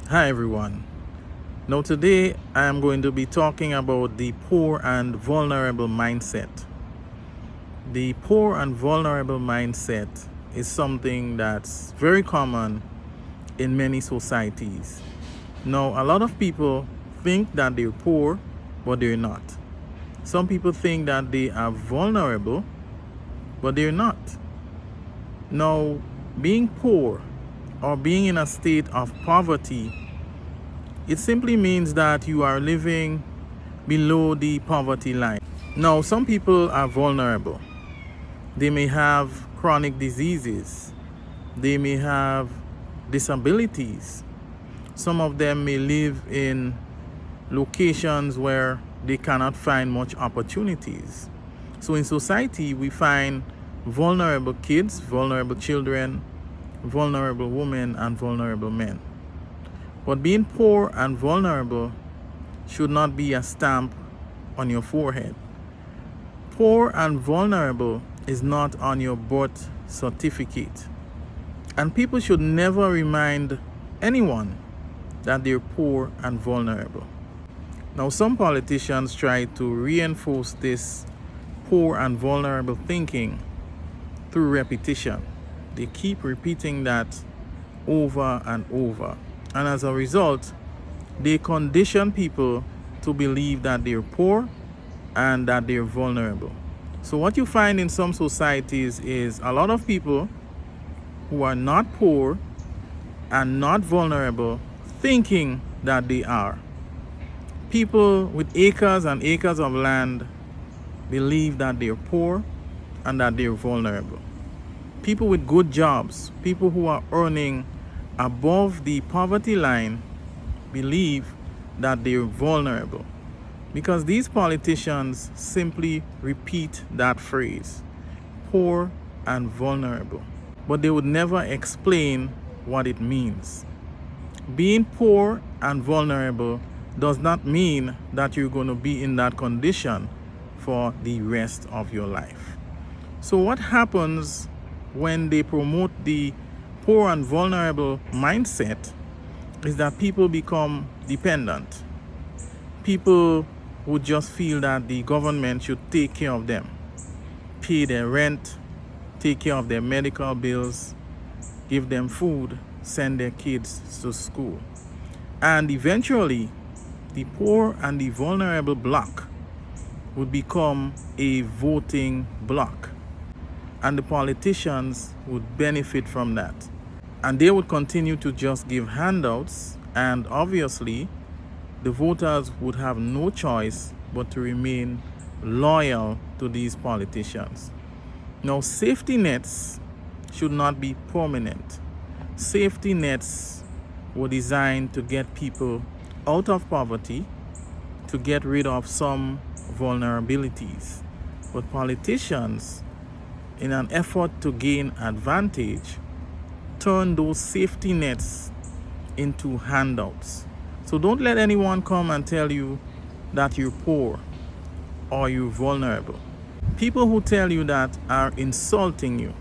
Hi everyone. Now today I am going to be talking about the poor and vulnerable mindset. The poor and vulnerable mindset is something that's very common in many societies. Now a lot of people think that they're poor, but they're not. Some people think that they are vulnerable, but they're not. Now, being poor or being in a state of poverty, it simply means that you are living below the poverty line. Now, some people are vulnerable. They may have chronic diseases. They may have disabilities. Some of them may live in locations where they cannot find much opportunities. So in society, we find vulnerable kids, vulnerable children, vulnerable women, and vulnerable men. But being poor and vulnerable should not be a stamp on your forehead. Poor and vulnerable is not on your birth certificate. And people should never remind anyone that they're poor and vulnerable. Now, some politicians try to reinforce this poor and vulnerable thinking through repetition. They keep repeating that over and over. And as a result, they condition people to believe that they're poor and that they're vulnerable. So what you find in some societies is a lot of people who are not poor and not vulnerable thinking that they are. People with acres and acres of land believe that they're poor and that they're vulnerable. People with good jobs, people who are earning above the poverty line, believe that they're vulnerable because these politicians simply repeat that phrase, poor and vulnerable, but they would never explain what it means. Being poor and vulnerable does not mean that you're going to be in that condition for the rest of your life. So what happens when they promote the poor and vulnerable mindset is that people become dependent. People would just feel that the government should take care of them, pay their rent, take care of their medical bills, give them food, send their kids to school. And eventually, the poor and the vulnerable bloc would become a voting bloc. And the politicians would benefit from that. And they would continue to just give handouts, and obviously the voters would have no choice but to remain loyal to these politicians. Now, safety nets should not be permanent. Safety nets were designed to get people out of poverty, to get rid of some vulnerabilities. But politicians, in an effort to gain advantage, turn those safety nets into handouts. So don't let anyone come and tell you that you're poor or you're vulnerable. People who tell you that are insulting you.